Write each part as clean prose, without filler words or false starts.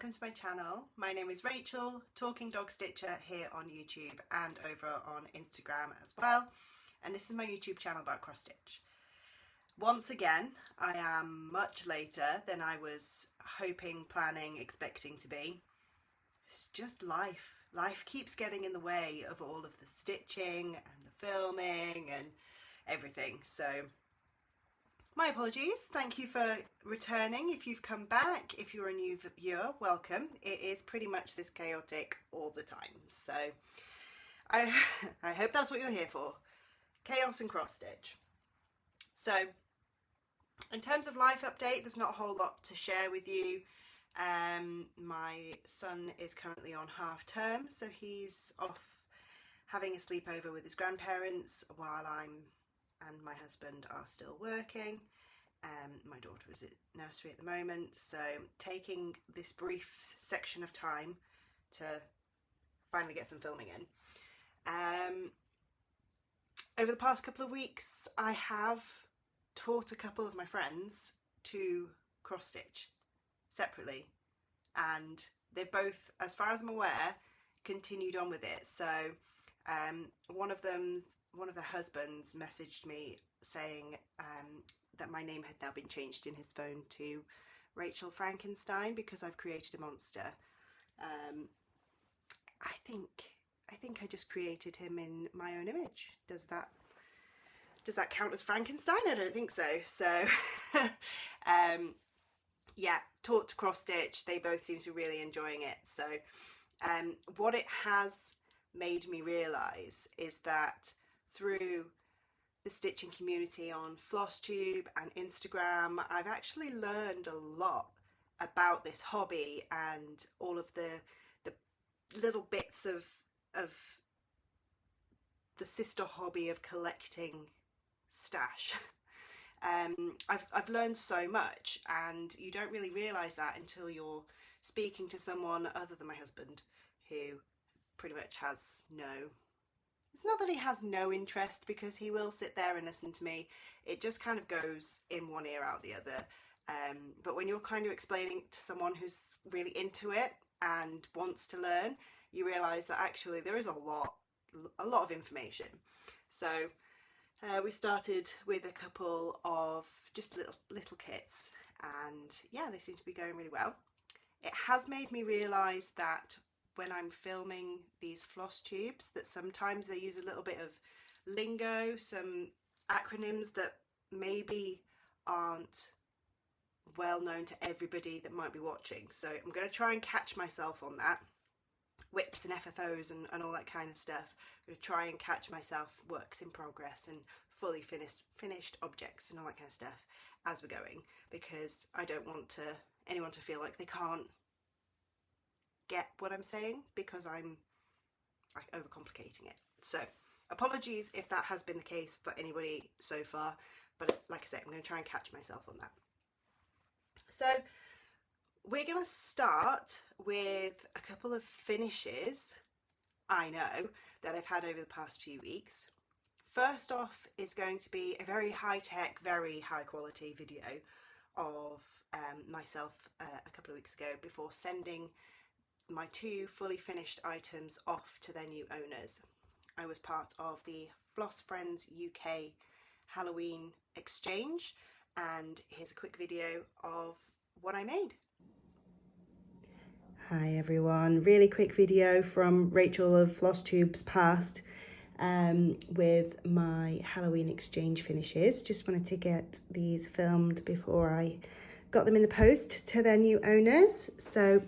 welcome to my channel. My name is Rachel, Talking Dog Stitcher, here on YouTube and over on Instagram as well. And this is my YouTube channel about cross stitch. Once again, I am much later than I was hoping, planning, expecting to be. It's just life. Life keeps getting in the way of all of the stitching and the filming and everything. So my apologies. Thank you for returning. If you've come back, if you're a new viewer, welcome. It is pretty much this chaotic all the time. So I hope that's what you're here for. Chaos and cross stitch. So in terms of life update, there's not a whole lot to share with you. My son is currently on half term, so he's off having a sleepover with his grandparents while and my husband are still working. My daughter is at nursery at the moment, so taking this brief section of time to finally get some filming in. Over the past couple of weeks, I have taught a couple of my friends to cross stitch separately, and they've both, as far as I'm aware, continued on with it. So one of their husbands messaged me saying that my name had now been changed in his phone to Rachel Frankenstein because I've created a monster. I think I just created him in my own image. Does that count as Frankenstein? I don't think so. So yeah, taught to cross stitch. They both seem to be really enjoying it. So what it has made me realise is that through the stitching community on Flosstube and Instagram, I've actually learned a lot about this hobby and all of the little bits of the sister hobby of collecting stash. I've learned so much, and you don't really realise that until you're speaking to someone other than my husband, who pretty much has it's not that he has no interest, because he will sit there and listen to me. It just kind of goes in one ear out the other. But when you're kind of explaining to someone who's really into it and wants to learn, you realise that actually there is a lot of information. So we started with a couple of just little kits, and yeah, they seem to be going really well. It has made me realise that when I'm filming these floss tubes, that sometimes I use a little bit of lingo, some acronyms that maybe aren't well known to everybody that might be watching. So I'm going to try and catch myself on that. WIPs and FFOs and all that kind of stuff. I'm going to try and catch myself, works in progress and fully finished objects and all that kind of stuff as we're going, because I don't want anyone to feel like they can't get what I'm saying because I'm like overcomplicating it. So apologies if that has been the case for anybody so far, but like I said, I'm going to try and catch myself on that. So we're going to start with a couple of finishes I know that I've had over the past few weeks. First off is going to be a very high-tech, very high-quality video of myself a couple of weeks ago before sending my two fully finished items off to their new owners. I was part of the Floss Friends UK Halloween exchange, and here's a quick video of what I made. Hi everyone, really quick video from Rachel of Flosstubes past with my Halloween exchange finishes. Just wanted to get these filmed before I got them in the post to their new owners. So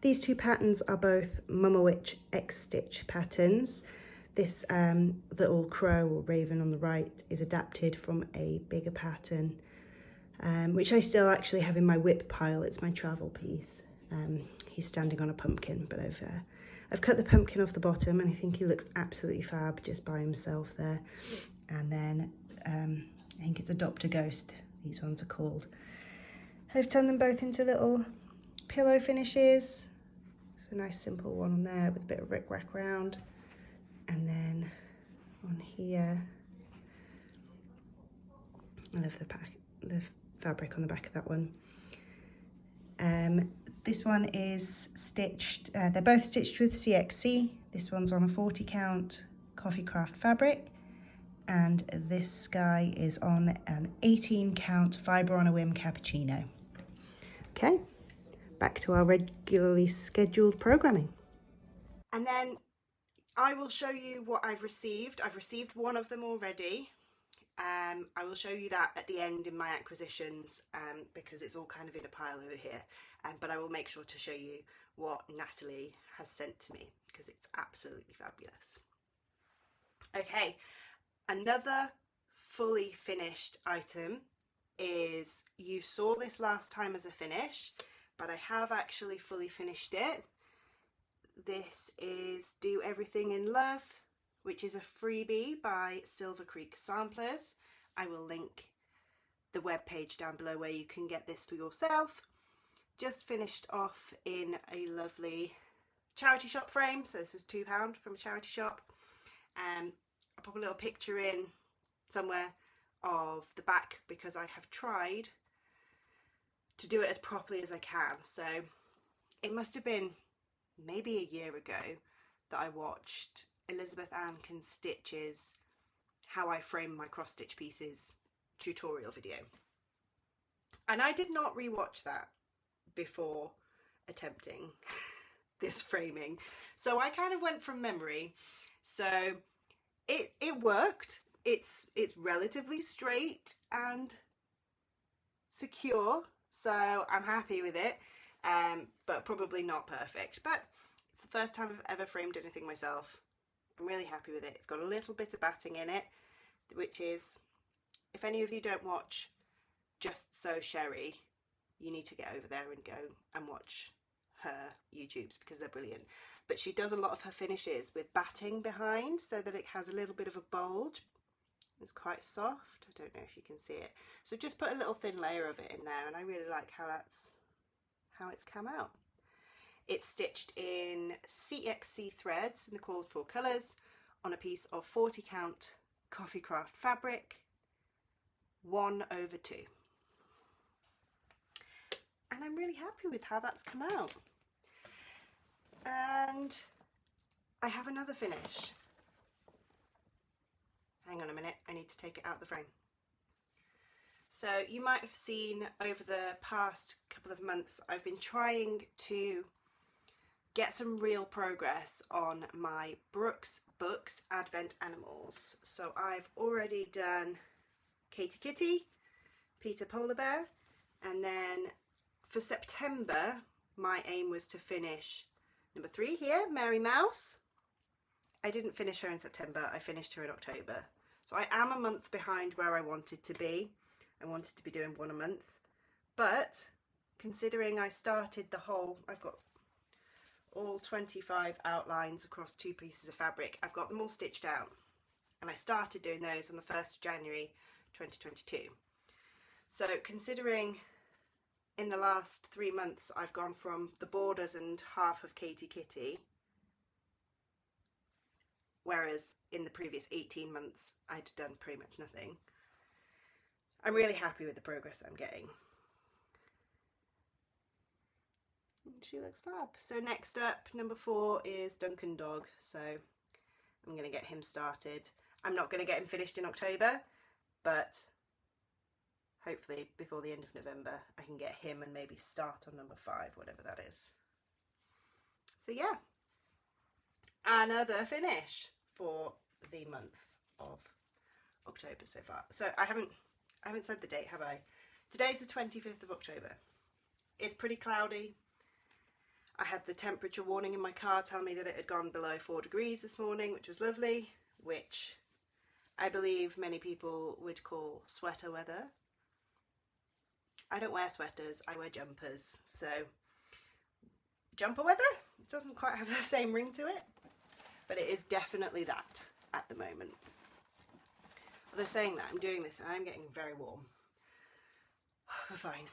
these two patterns are both Mama Witch X-Stitch patterns. This little crow or raven on the right is adapted from a bigger pattern, which I still actually have in my whip pile. It's my travel piece. He's standing on a pumpkin, but I've cut the pumpkin off the bottom, and I think he looks absolutely fab just by himself there. And then I think it's Adopt a Ghost, these ones are called. I've turned them both into little pillow finishes. A nice simple one on there with a bit of rick-rack round, and then on here, I love the fabric on the back of that one. This one is stitched, they're both stitched with CXC. This one's on a 40 count coffee craft fabric, and this guy is on an 18 count fibre on a whim cappuccino. Okay, back to our regularly scheduled programming. And then I will show you what I've received. I've received one of them already. I will show you that at the end in my acquisitions, because it's all kind of in a pile over here. But I will make sure to show you what Natalie has sent to me, because it's absolutely fabulous. Okay, another fully finished item is, you saw this last time as a finish, but I have actually fully finished it. This is Do Everything in Love, which is a freebie by Silver Creek Samplers. I will link the webpage down below where you can get this for yourself. Just finished off in a lovely charity shop frame, so this was £2 from a charity shop. I'll pop a little picture in somewhere of the back, because I have tried to do it as properly as I can. So it must have been maybe a year ago that I watched Elizabeth Ann Stitch's How I Frame My Cross Stitch Pieces tutorial video, and I did not rewatch that before attempting this framing, so I kind of went from memory. So it worked. It's relatively straight and secure, so I'm happy with it, but probably not perfect. But it's the first time I've ever framed anything myself. I'm really happy with it. It's got a little bit of batting in it, which is, if any of you don't watch Just So Sherry, you need to get over there and go and watch her YouTubes, because they're brilliant. But she does a lot of her finishes with batting behind, so that it has a little bit of a bulge. It's quite soft. I don't know if you can see it. So just put a little thin layer of it in there, and I really like how it's come out. It's stitched in CXC threads in the called for colours on a piece of 40 count coffee craft fabric, 1/2. And I'm really happy with how that's come out. And I have another finish. Hang on a minute, I need to take it out of the frame. So you might have seen over the past couple of months, I've been trying to get some real progress on my Brooks Books Advent Animals. So I've already done Katie Kitty, Peter Polar Bear, and then for September my aim was to finish number 3 here, Mary Mouse. I didn't finish her in September, I finished her in October. So I am a month behind where I wanted to be. I wanted to be doing one a month, but considering I started the whole, I've got all 25 outlines across 2 pieces of fabric. I've got them all stitched out, and I started doing those on the 1st of January 2022. So considering in the last 3 months I've gone from the borders and half of Katie Kitty, whereas in the previous 18 months I'd done pretty much nothing, I'm really happy with the progress I'm getting. She looks fab. So next up, number 4 is Duncan Dog. So I'm going to get him started. I'm not going to get him finished in October, but hopefully before the end of November I can get him and maybe start on number 5, whatever that is. So yeah, another finish for the month of October so far. So I haven't said the date, have I? Today's the 25th of October. It's pretty cloudy. I had the temperature warning in my car tell me that it had gone below 4 degrees this morning, which was lovely, which I believe many people would call sweater weather. I don't wear sweaters, I wear jumpers, so jumper weather? It doesn't quite have the same ring to it, but it is definitely that at the moment. Although saying that, I'm doing this and I'm getting very warm. We're fine.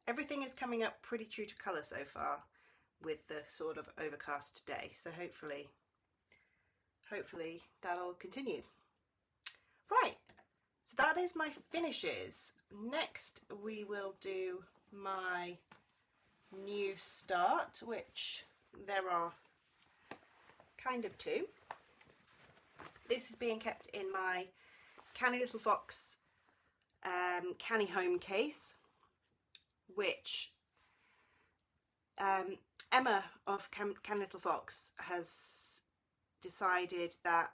Everything is coming up pretty true to colour so far with the sort of overcast day, so hopefully that'll continue. Right, so that is my finishes. Next we will do my new start, which there are kind of two. This is being kept in my Canny Little Fox Canny Home case, which Emma of Canny Little Fox has decided that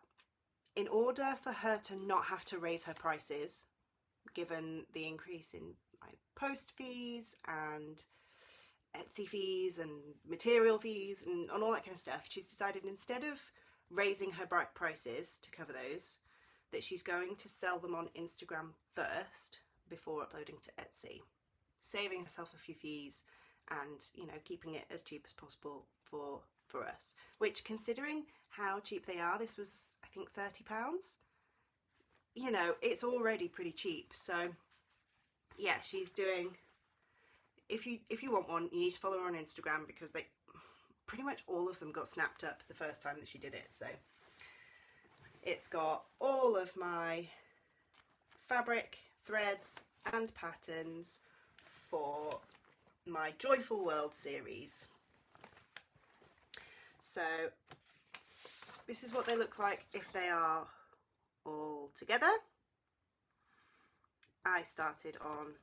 in order for her to not have to raise her prices, given the increase in post fees and Etsy fees and material fees and all that kind of stuff, she's decided instead of raising her prices to cover those, that she's going to sell them on Instagram first before uploading to Etsy, saving herself a few fees and, you know, keeping it as cheap as possible for us, which, considering how cheap they are, this was I think £30, you know, it's already pretty cheap. So yeah, she's doing, if you want one, you need to follow her on Instagram, because they pretty much all of them got snapped up the first time that she did it. So it's got all of my fabric, threads and patterns for my Joyful World series. So this is what they look like if they are all together. I started on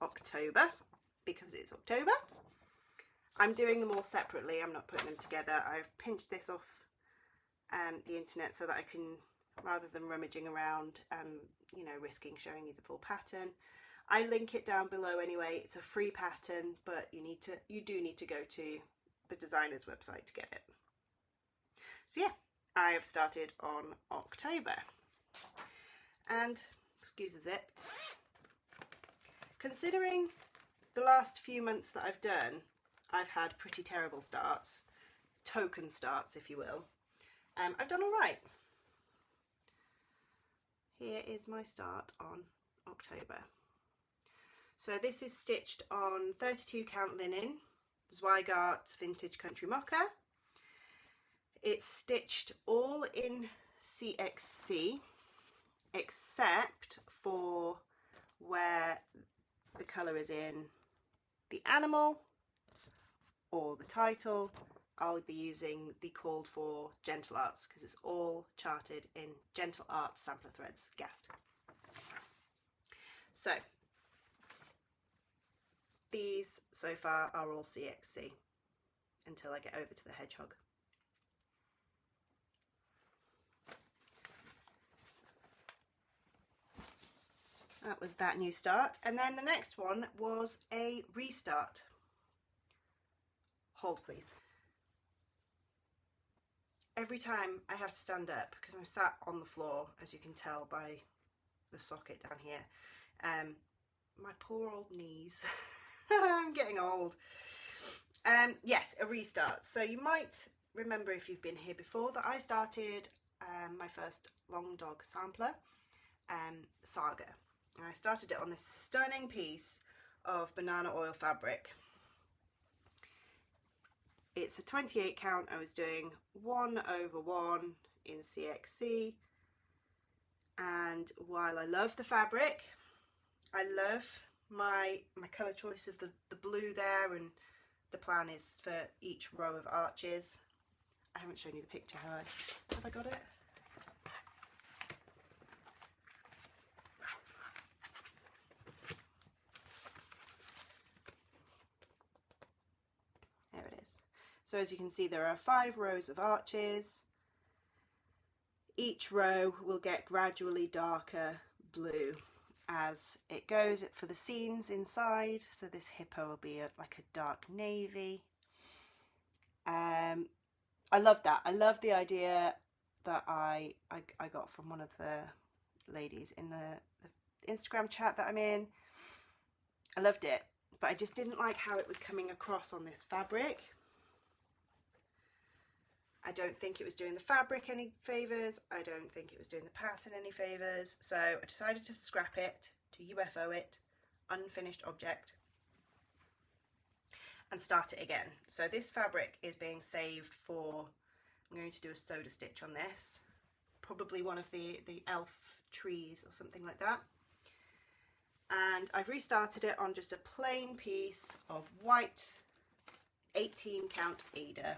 October because it's October. I'm doing them all separately, I'm not putting them together. I've pinched this off the internet so that I can, rather than rummaging around, you know, risking showing you the full pattern. I link it down below anyway. It's a free pattern, but you do need to go to the designer's website to get it. So yeah, I have started on October, and excuse the zip, considering the last few months that I've done, I've had pretty terrible starts, token starts if you will. I've done all right. Here is my start on October. So this is stitched on 32 count linen, Zweigart Vintage Country Mocha. It's stitched all in CXC, except for where the colour is in the animal or the title. I'll be using the called for Gentle Arts, because it's all charted in Gentle Arts sampler threads, gassed. So these so far are all CXC until I get over to the hedgehog. That was that new start, and then the next one was a restart. Hold please. Every time I have to stand up because I'm sat on the floor, as you can tell by the socket down here. My poor old knees. I'm getting old. Yes, a restart. So you might remember, if you've been here before, that I started my first long dog sampler, SAGA. And I started it on this stunning piece of banana oil fabric. It's a 28 count. I was doing 1/1 in CXC, and while I love the fabric, I love my colour choice of the blue there, and the plan is for each row of arches. I haven't shown you the picture, have I got it? There it is. So as you can see, there are 5 rows of arches. Each row will get gradually darker blue as it goes for the scenes inside. So this hippo will be like a dark navy. I love that. I love the idea that I got from one of the ladies in the Instagram chat that I'm in. I loved it, but I just didn't like how it was coming across on this fabric. I don't think it was doing the fabric any favours. I don't think it was doing the pattern any favours. So I decided to scrap it, to UFO it, unfinished object, and start it again. So this fabric is being saved for, I'm going to do a soda stitch on this, probably one of the elf trees or something like that. and I've restarted it on just a plain piece of white 18 count Ada,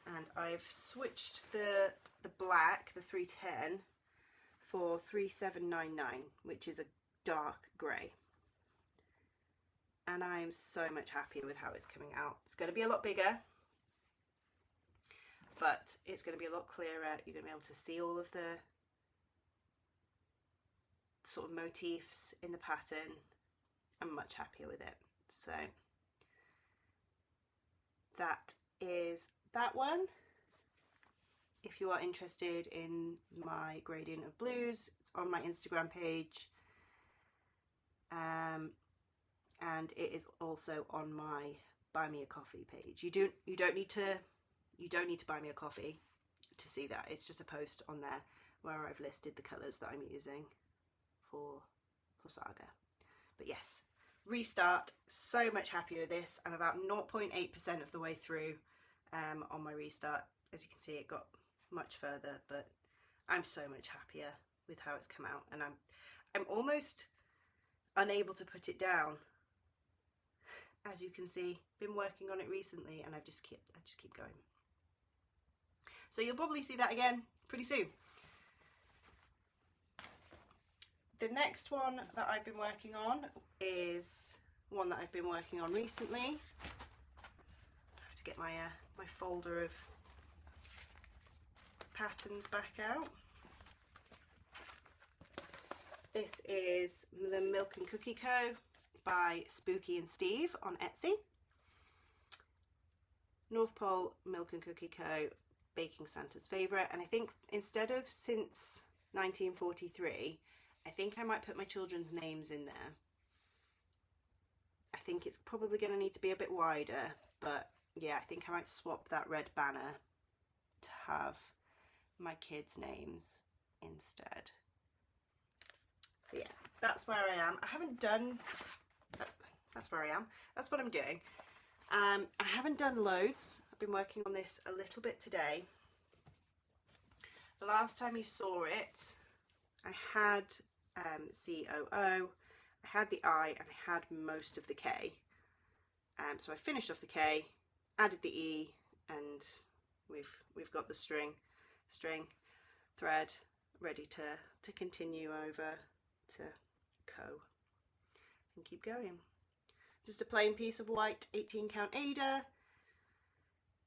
and I've switched the black, the 310, for 3799, which is a dark grey, and I am so much happier with how it's coming out. It's going to be a lot bigger, but it's going to be a lot clearer. You're going to be able to see all of the sort of motifs in the pattern. I'm much happier with it. So that is that one. If you are interested in my gradient of blues, it's on my Instagram page, and it is also on my Buy Me a Coffee page. You don't need to buy me a coffee to see that. It's just a post on there where I've listed the colours that I'm using for SAGA. But yes, restart. So much happier with this. I'm about 0.8% of the way through on my restart. As you can see, it got much further, but I'm so much happier with how it's come out, and I'm almost unable to put it down. As you can see, been working on it recently, and I just keep going. So you'll probably see that again pretty soon. The next one that I've been working on is one that I've been working on recently. I have to get my my folder of patterns back out. This is the Milk and Cookie Co. by Spooky and Steve on Etsy. North Pole Milk and Cookie Co. Baking Santa's favourite, and I think instead of since 1943, I think I might put my children's names in there. I think it's probably going to need to be a bit wider, but yeah, I think I might swap that red banner to have my kids' names instead. So yeah, that's where I am. I haven't done, that's where I am. That's what I'm doing. I haven't done loads. I've been working on this a little bit today. The last time you saw it, I had COO, I had the I, and I had most of the K. So I finished off the K, added the E, and we've got the string thread ready to continue over to Co and keep going. Just a plain piece of white 18 count Ada.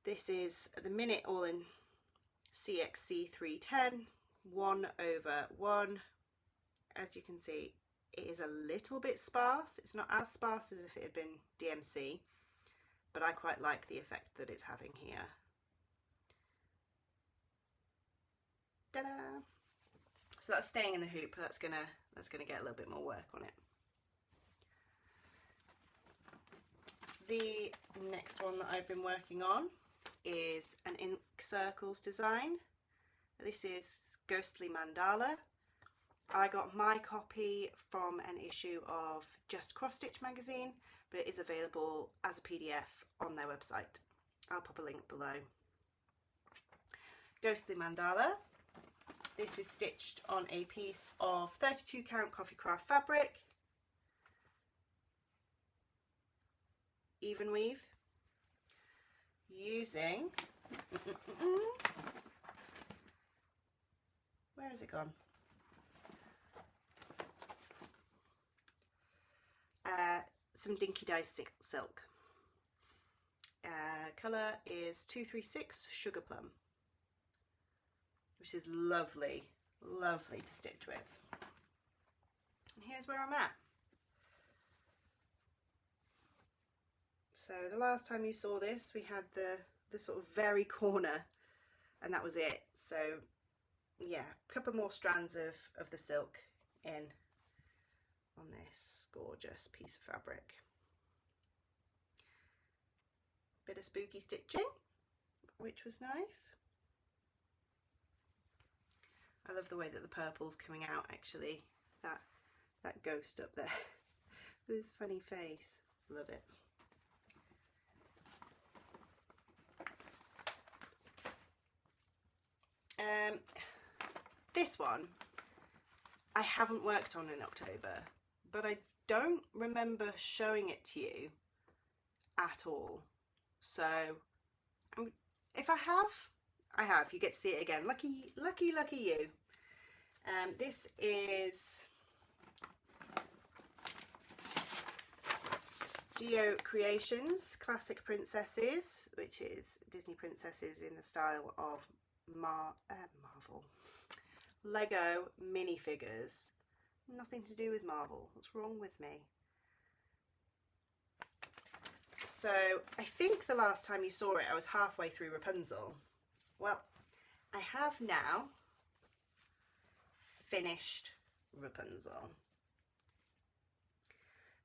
This is the minute all in CXC 310, 1/1. As you can see, it is a little bit sparse. It's not as sparse as if it had been DMC, but I quite like the effect that it's having here. Ta-da! So that's staying in the hoop. That's gonna get a little bit more work on it. The next one that I've been working on is an ink circles design. This is Ghostly Mandala. I got my copy from an issue of Just Cross Stitch magazine, but it is available as a PDF on their website. I'll pop a link below. Ghostly Mandala. This is stitched on a piece of 32 count coffee craft fabric, even weave, using where has it gone? Some Dinky Dye silk. Colour is 236 Sugar Plum, which is lovely, lovely to stitch with. And here's where I'm at. So the last time you saw this, we had the sort of very corner, and that was it. So yeah, a couple more strands of the silk in on this gorgeous piece of fabric. Bit of spooky stitching, which was nice. I love the way that the purple's coming out actually. That ghost up there with his funny face. Love it. This one I haven't worked on in October, but I don't remember showing it to you at all. So if I have. You get to see it again. Lucky you. This is Geo Creations Classic Princesses, which is Disney princesses in the style of Marvel. Lego minifigures. Nothing to do with Marvel. What's wrong with me? So I think the last time you saw it, I was halfway through Rapunzel. Well, I have now finished Rapunzel.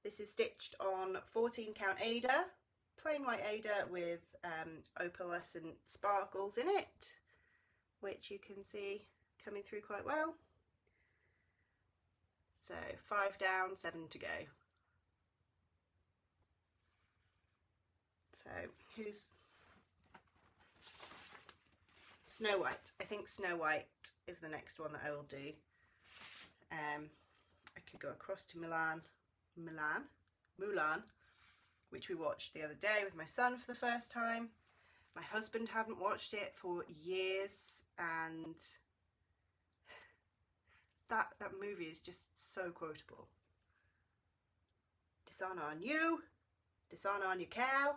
This is stitched on 14 count Aida, plain white Aida with opalescent sparkles in it, which you can see coming through quite well. So 5 down, 7 to go. So who's Snow White? I think Snow White is the next one that I will do. I could go across to Mulan, which we watched the other day with my son for the first time. My husband hadn't watched it for years, and that movie is just so quotable. Dishonor on you, dishonor on your cow.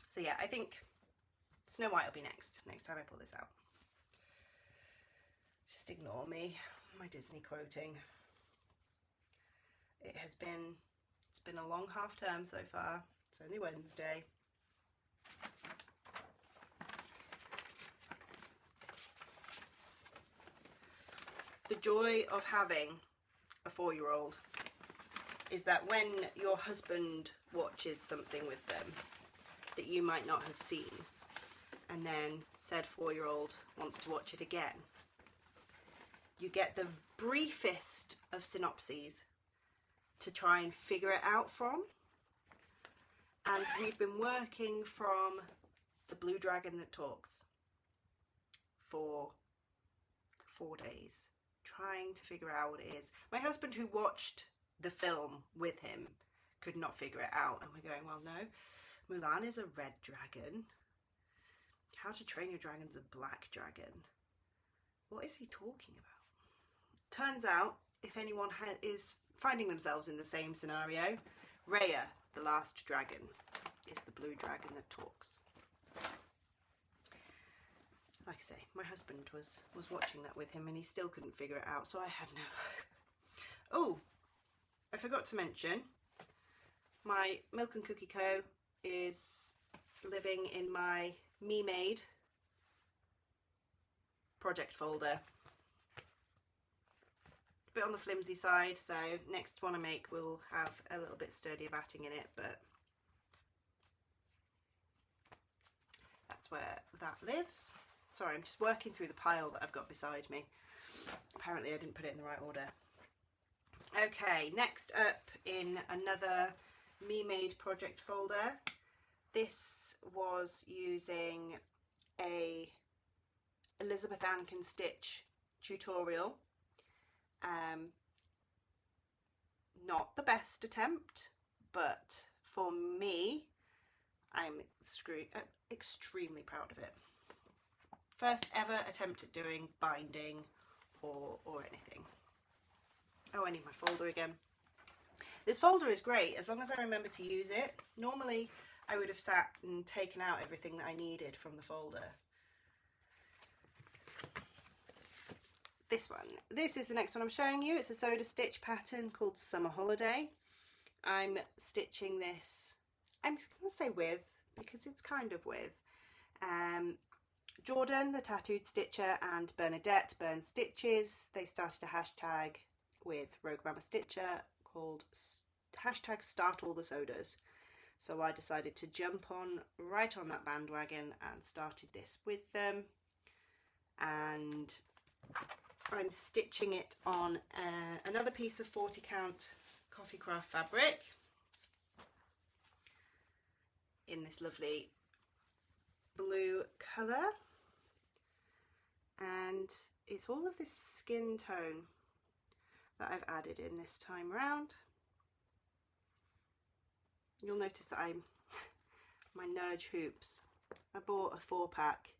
So yeah, I think Snow White will be next time I pull this out. Just ignore me, my Disney quoting. It's been a long half term so far. It's only Wednesday. The joy of having a 4-year-old is that when your husband watches something with them that you might not have seen, and then said 4-year-old wants to watch it again, you get the briefest of synopses to try and figure it out from. And we've been working from The Blue Dragon That Talks for 4 days, trying to figure out what it is. My husband, who watched the film with him, could not figure it out, and we're going, well, no, Mulan is a red dragon. How to Train Your Dragon's a black dragon. What is he talking about? Turns out, if anyone is finding themselves in the same scenario, Raya, the last dragon, is the blue dragon that talks. Like I say, my husband was watching that with him and he still couldn't figure it out, so I had no hope. Oh, I forgot to mention, my Milk and Cookie Co. is living in my Me Made project folder. A bit on the flimsy side, so next one I make will have a little bit sturdier batting in it, but that's where that lives. Sorry, I'm just working through the pile that I've got beside me. Apparently I didn't put it in the right order. Okay, next up in another Me Made project folder, this was using a Elizabeth Ann Can Stitch tutorial. Not the best attempt, but for me, I'm extremely proud of it. First ever attempt at doing binding or anything. Oh, I need my folder again. This folder is great as long as I remember to use it. Normally I would have sat and taken out everything that I needed from the folder. This is the next one I'm showing you. It's a soda stitch pattern called Summer Holiday. I'm stitching this, I'm just going to say with, because it's kind of with, Jordan, the tattooed stitcher, and Bernadette Burn Stitches. They started a hashtag with Rogue Mama Stitcher called hashtag Start All the Sodas. So I decided to jump on right on that bandwagon and started this with them. And I'm stitching it on another piece of 40 count coffee craft fabric in this lovely blue colour, and it's all of this skin tone that I've added in this time round. You'll notice that my Nudge hoops, I bought a 4-pack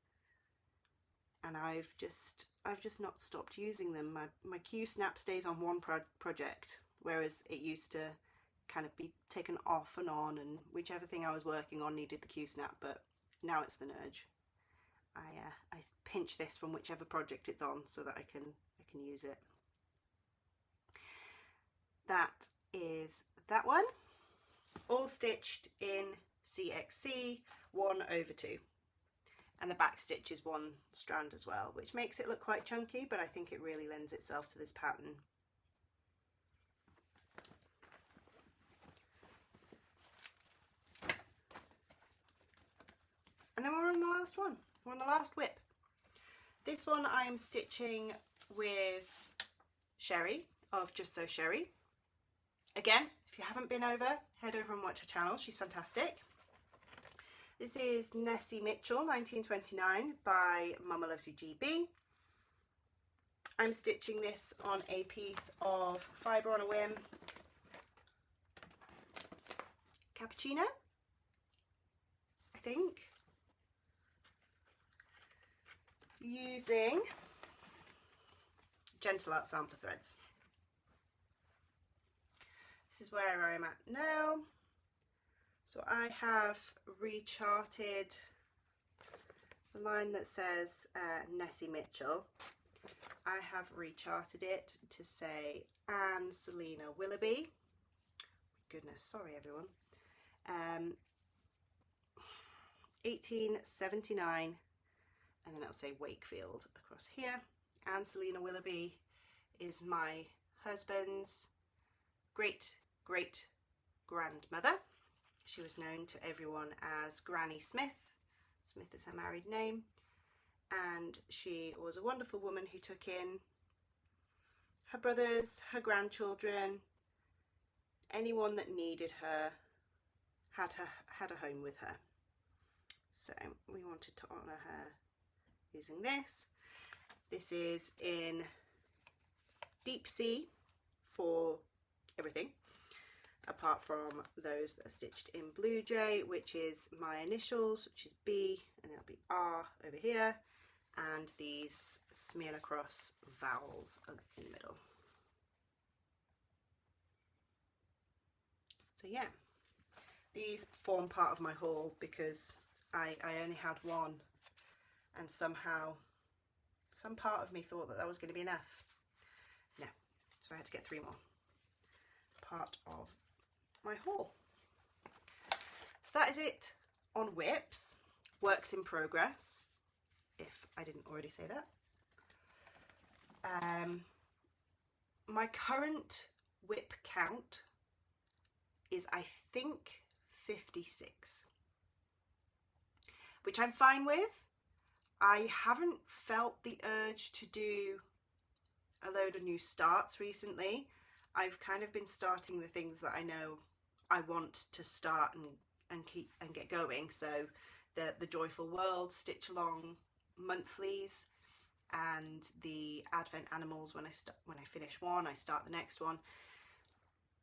and I've just not stopped using them. My Q snap stays on one project, whereas it used to kind of be taken off and on, and whichever thing I was working on needed the Q snap, but now it's the Nudge. I pinch this from whichever project it's on so that I can use it. That is that one, all stitched in CXC 1/2, and the back stitch is 1 strand as well, which makes it look quite chunky, but I think it really lends itself to this pattern. And then we're on the last one. We're on the last whip. This one I am stitching with Sherry of Just So Sherry. Again, if you haven't been over, head over and watch her channel. She's fantastic. This is Nessie Mitchell 1929 by Mama Loves You GB. I'm stitching this on a piece of Fibre on a Whim Cappuccino, I think, using Gentle Art sampler threads. This is where I'm at now. So I have recharted the line that says Nessie Mitchell. I have recharted it to say Anne Selina Willoughby. Goodness, sorry everyone. 1879, and then it'll say Wakefield across here. Anne Selina Willoughby is my husband's great grandmother. She was known to everyone as Granny Smith. Smith is her married name, and she was a wonderful woman who took in her brothers, her grandchildren, anyone that needed her, had a home with her. So we wanted to honour her using this. This is in Deep Sea for everything, apart from those that are stitched in Blue Jay, which is my initials, which is B, and there'll be R over here, and these smear across vowels in the middle. So yeah, these form part of my haul because I only had one, and somehow some part of me thought that was going to be enough. No, so I had to get 3 more. Part of my haul. So that is it on whips. Works in progress, if I didn't already say that. My current whip count is, I think, 56, which I'm fine with. I haven't felt the urge to do a load of new starts recently. I've kind of been starting the things that I know I want to start and keep and get going. So the Joyful World stitch along monthlies, and the Advent Animals, when I finish one, I start the next one.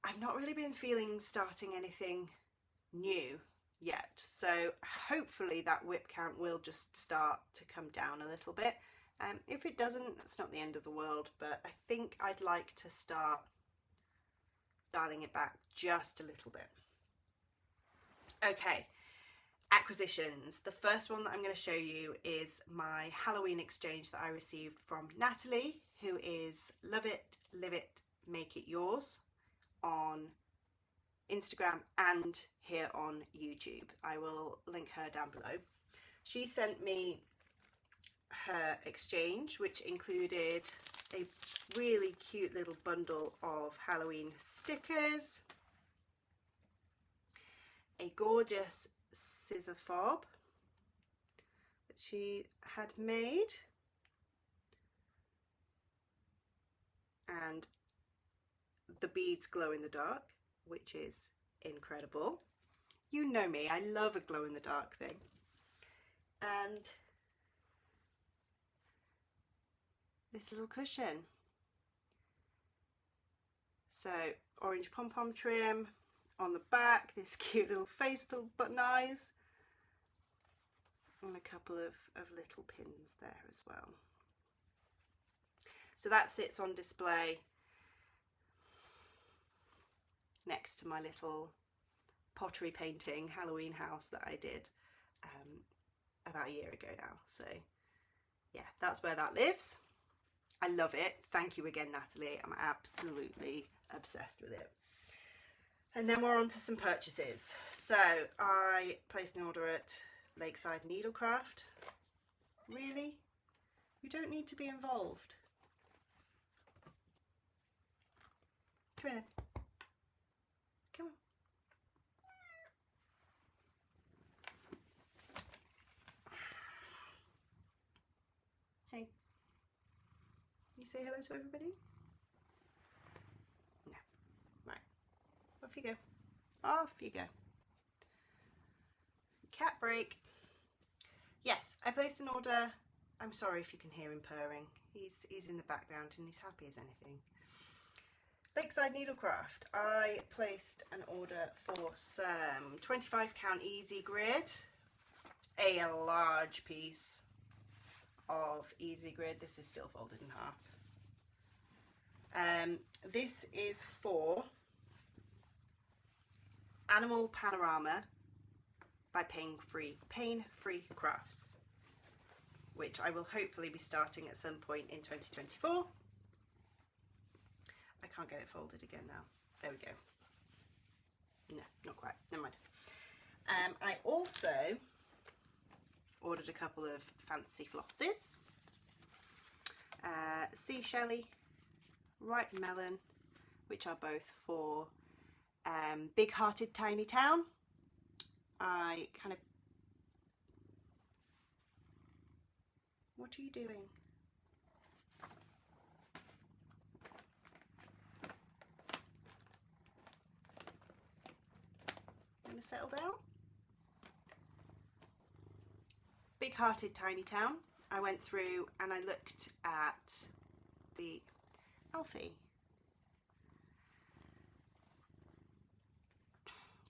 I've not really been feeling starting anything new yet, so hopefully that whip count will just start to come down a little bit. If it doesn't, that's not the end of the world, but I think I'd like to start dialing it back just a little bit. Okay, acquisitions. The first one that I'm going to show you is my Halloween exchange that I received from Natalie, who is Love It, Live It, Make It Yours on Instagram and here on YouTube. I will link her down below. She sent me her exchange, which included a really cute little bundle of Halloween stickers, a gorgeous scissor fob that she had made, and the beads glow in the dark, which is incredible. You know me, I love a glow in the dark thing. And this little cushion. So orange pom-pom trim on the back, this cute little face with little button eyes, and a couple of little pins there as well. So that sits on display next to my little pottery painting Halloween house that I did about a year ago now. So yeah, that's where that lives. I love it. Thank you again, Natalie. I'm absolutely obsessed with it. And then we're on to some purchases. So I placed an order at Lakeside Needlecraft. Really? You don't need to be involved. Come here. Come on. Hey. You say hello to everybody? No. Right. Off you go. Off you go. Cat break. Yes, I placed an order. I'm sorry if you can hear him purring. He's in the background and he's happy as anything. Lakeside Needlecraft. I placed an order for some 25 count easy grid, a large piece of easy grid. This is still folded in half. This is for Animal Panorama by Pain Free Crafts, which I will hopefully be starting at some point in 2024. I can't get it folded again now. There we go. No, not quite. Never mind. I also ordered a couple of fancy flosses. Seashelly, Ripe Melon, which are both for Big Hearted Tiny Town. I kind of... What are you doing? Going to settle down? Big Hearted Tiny Town. I went through and I looked at the Alfie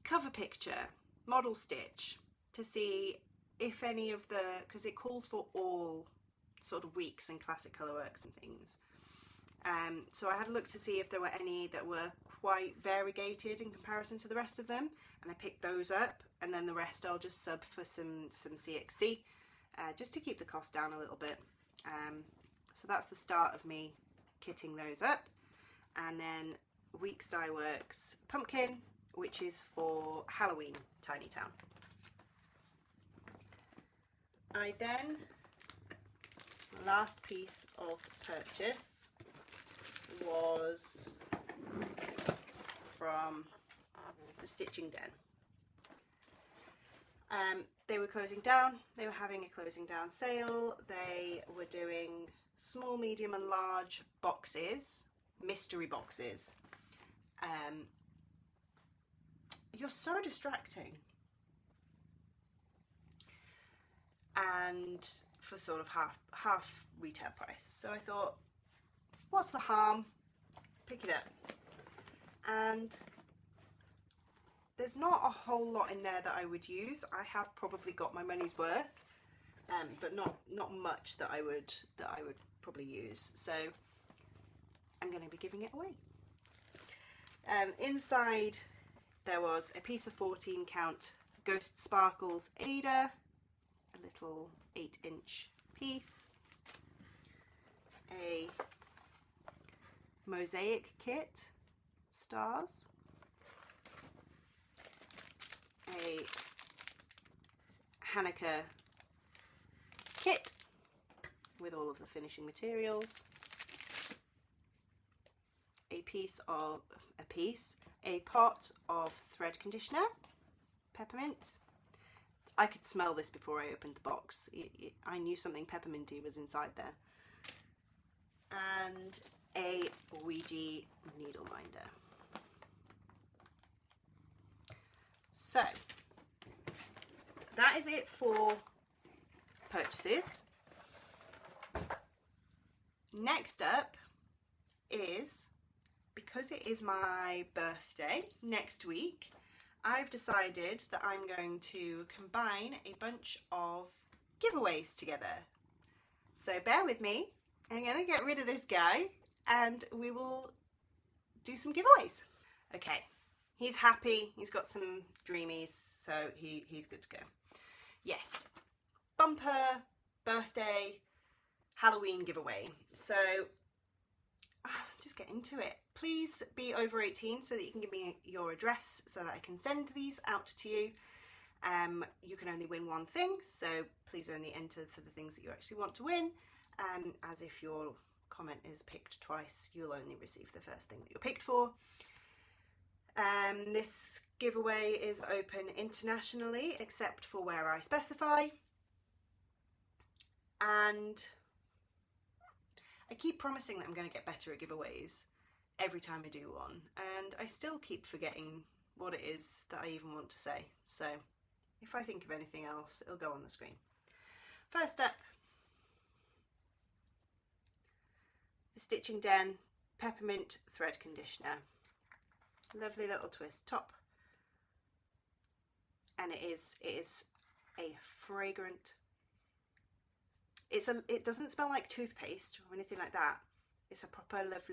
cover picture, model stitch, to see if any of the, because it calls for all sort of weeks and classic colourworks and things. So I had a look to see if there were any that were quite variegated in comparison to the rest of them, and I picked those up, and then the rest I'll just sub for some CXC, just to keep the cost down a little bit. So that's the start of me kitting those up. And then Weeks Dye Works Pumpkin, which is for Halloween Tiny Town. I then, last piece of purchase was from the Stitching Den. They were closing down. They were having a closing down sale. They were doing small, medium and large boxes, mystery boxes. You're so distracting. And for sort of half retail price. So I thought, what's the harm? Pick it up. And there's not a whole lot in there that I would use. I have probably got my money's worth, but not much that I would probably use. So I'm going to be giving it away. Inside there was a piece of 14 count Ghost Sparkles Ada, a little 8-inch piece, a mosaic kit, stars, a Hanukkah kit with all of the finishing materials, a pot of thread conditioner, peppermint. I could smell this before I opened the box. I knew something pepperminty was inside there. And a Ouija needle minder. So that is it for purchases. Next up is because it is my birthday next week, I've decided that I'm going to combine a bunch of giveaways together. So bear with me, I'm going to get rid of this guy and we will do some giveaways. Okay, he's happy, he's got some dreamies, so he's good to go. Yes, bumper, birthday, Halloween giveaway. So just get into it. Please be over 18 so that you can give me your address so that I can send these out to you. You can only win one thing, so please only enter for the things that you actually want to win, as if your comment is picked twice, you'll only receive the first thing that you're picked for. This giveaway is open internationally except for where I specify, and I keep promising that I'm going to get better at giveaways every time I do one, and I still keep forgetting what it is that I even want to say, so if I think of anything else it'll go on the screen. First up, the Stitching Den Peppermint Thread Conditioner. Lovely little twist top, and it is a fragrant, it doesn't smell like toothpaste or anything like that. It's a proper lovely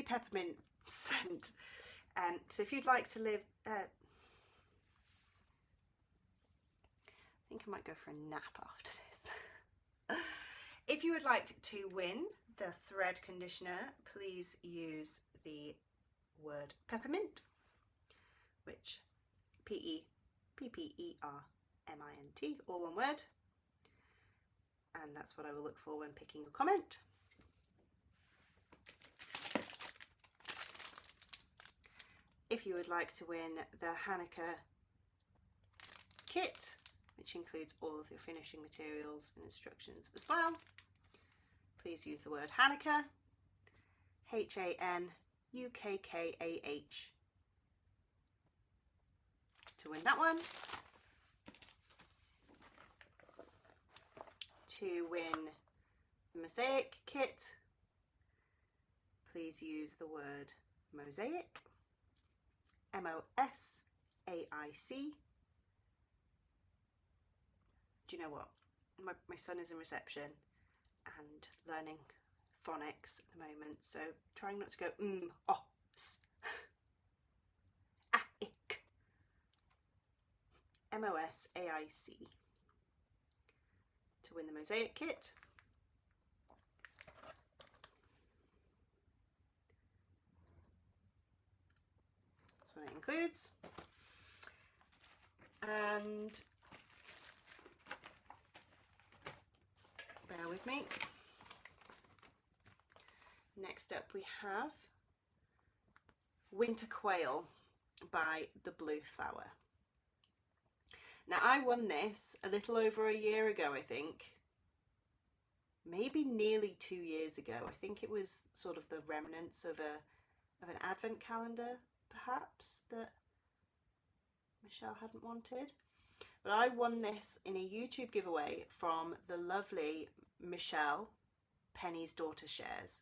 peppermint scent. So if you'd like to live, I think I might go for a nap after this. If you would like to win the thread conditioner, please use the word peppermint, which PEPPERMINT, all one word, and that's what I will look for when picking a comment. If you would like to win the Hanukkah kit, which includes all of your finishing materials and instructions as well, please use the word Hanukkah, HANUKKAH, to win that one. To win the mosaic kit, please use the word mosaic, MOSAIC. Do you know what? My son is in reception and learning phonics at the moment, so trying not to go s, aic, MOSAIC, to win the mosaic kit. That's what it includes. And bear with me. Next up we have Winter Quail by The Blue Flower. Now I won this a little over a year ago, I think. Maybe nearly 2 years ago. I think it was sort of the remnants of an advent calendar, perhaps, that Michelle hadn't wanted. But I won this in a YouTube giveaway from the lovely Michelle, Penny's Daughter Shares.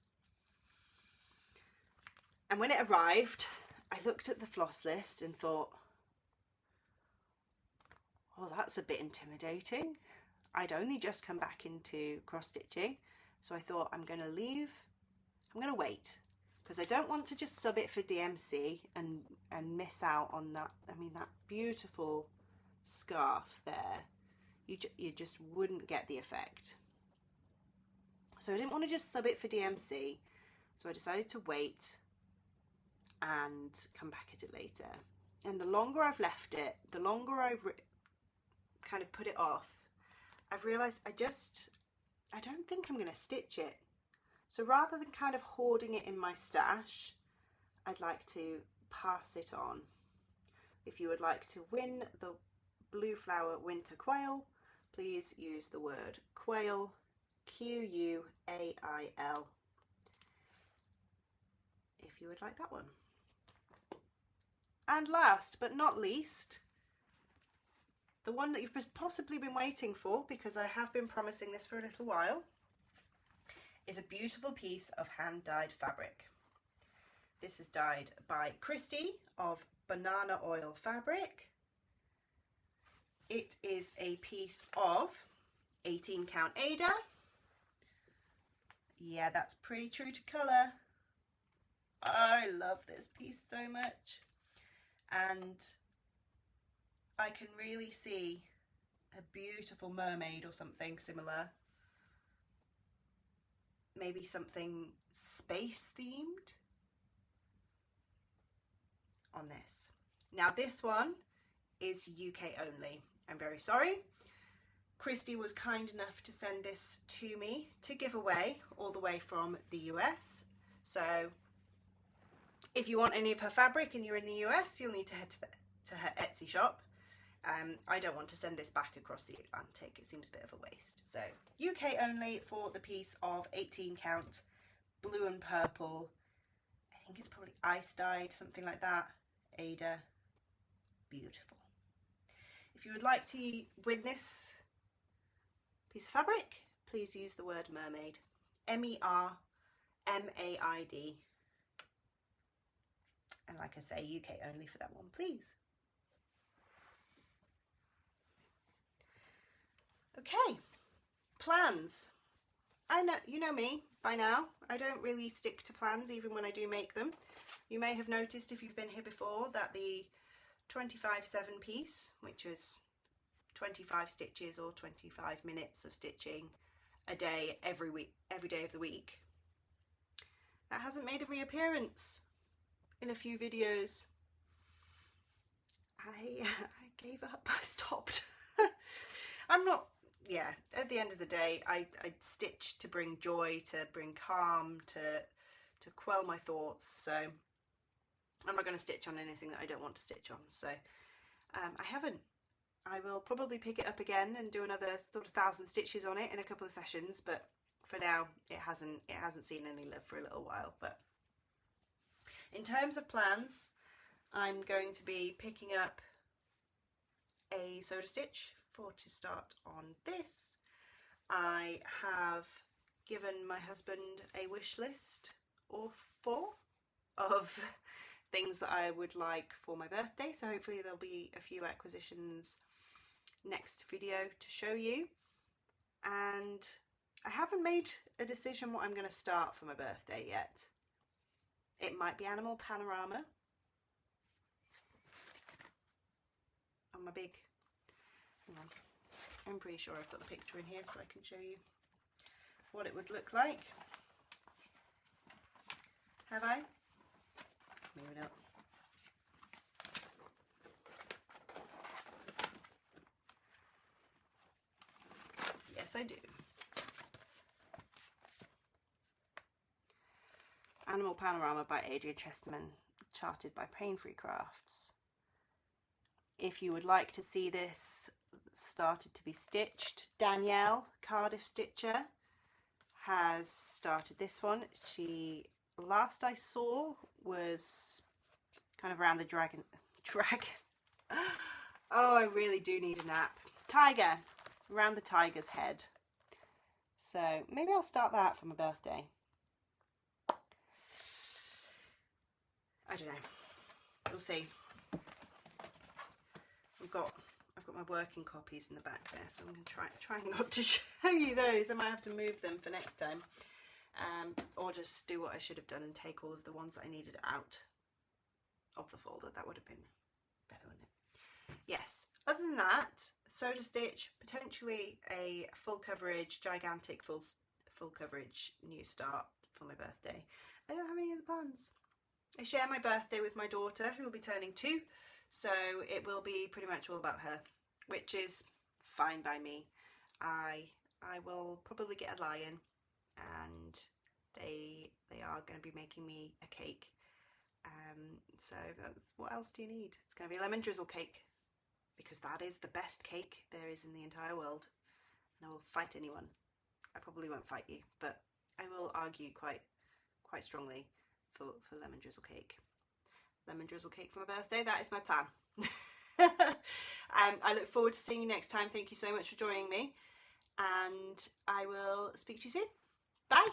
And when it arrived, I looked at the floss list and thought, oh, that's a bit intimidating. I'd only just come back into cross stitching, so I thought I'm going to wait, because I don't want to just sub it for DMC and miss out on that. I mean, that beautiful scarf there, you just wouldn't get the effect. So I didn't want to just sub it for DMC, so I decided to wait and come back at it later. And the longer I've left it, the longer I've kind of put it off, I've realised I don't think I'm going to stitch it. So rather than kind of hoarding it in my stash, I'd like to pass it on. If you would like to win the Blue Flower Winter Quail, please use the word quail, QUAIL, if you would like that one. And last but not least, the one that you've possibly been waiting for, because I have been promising this for a little while, is a beautiful piece of hand-dyed fabric. This is dyed by Christy of Banana Oil Fabric. It is a piece of 18 count Ada. Yeah, that's pretty true to colour. I love this piece so much. And I can really see a beautiful mermaid or something similar. Maybe something space themed on this. Now this one is UK only. I'm very sorry. Christy was kind enough to send this to me to give away all the way from the US. So if you want any of her fabric and you're in the US, you'll need to head to her Etsy shop. I don't want to send this back across the Atlantic. It seems a bit of a waste. So UK only for the piece of 18 count blue and purple. I think it's probably ice dyed, something like that. Ada. Beautiful. If you would like to win this piece of fabric, please use the word mermaid. MERMAID. And like I say, UK only for that one, please. Okay, plans. I know, you know me by now. I don't really stick to plans even when I do make them. You may have noticed if you've been here before that the 25/7 piece, which was 25 stitches or 25 minutes of stitching a day every week, every day of the week, that hasn't made a reappearance in a few videos. I gave up. I stopped. I'm not, yeah, at the end of the day, I stitch to bring joy, to bring calm, to quell my thoughts. So I'm not going to stitch on anything that I don't want to stitch on. So I haven't. I will probably pick it up again and do another sort of 1,000 stitches on it in a couple of sessions. But for now, it hasn't seen any love for a little while. But in terms of plans, I'm going to be picking up a soda stitch to start on this. I have given my husband a wish list or 4 of things that I would like for my birthday, so hopefully there'll be a few acquisitions next video to show you. And I haven't made a decision what I'm going to start for my birthday yet. It might be Animal Panorama on my big, hang on, I'm pretty sure I've got the picture in here so I can show you what it would look like. Have I? Maybe not. Yes, I do. Animal Panorama by Adrian Chesterman, charted by Pain-Free Crafts. If you would like to see this started to be stitched, Danielle, Cardiff Stitcher, has started this one. She, last I saw, was kind of around the dragon. Oh, I really do need a nap. Tiger, around the tiger's head. So maybe I'll start that for my birthday. I don't know. We'll see. I've got my working copies in the back there, so I'm going to try not to show you those. I might have to move them for next time, or just do what I should have done and take all of the ones that I needed out of the folder. That would have been better, wouldn't it? Yes. Other than that, soda stitch, potentially a full coverage, gigantic full coverage new start for my birthday. I don't have any other plans. I share my birthday with my daughter, who will be turning 2, so it will be pretty much all about her, which is fine by me. I will probably get a lion, and they are going to be making me a cake. So that's, what else do you need? It's going to be a lemon drizzle cake, because that is the best cake there is in the entire world, and I will fight anyone. I probably won't fight you, but I will argue quite strongly for lemon drizzle cake. Lemon drizzle cake for my birthday, that is my plan. I look forward to seeing you next time. Thank you so much for joining me, and I will speak to you soon. Bye.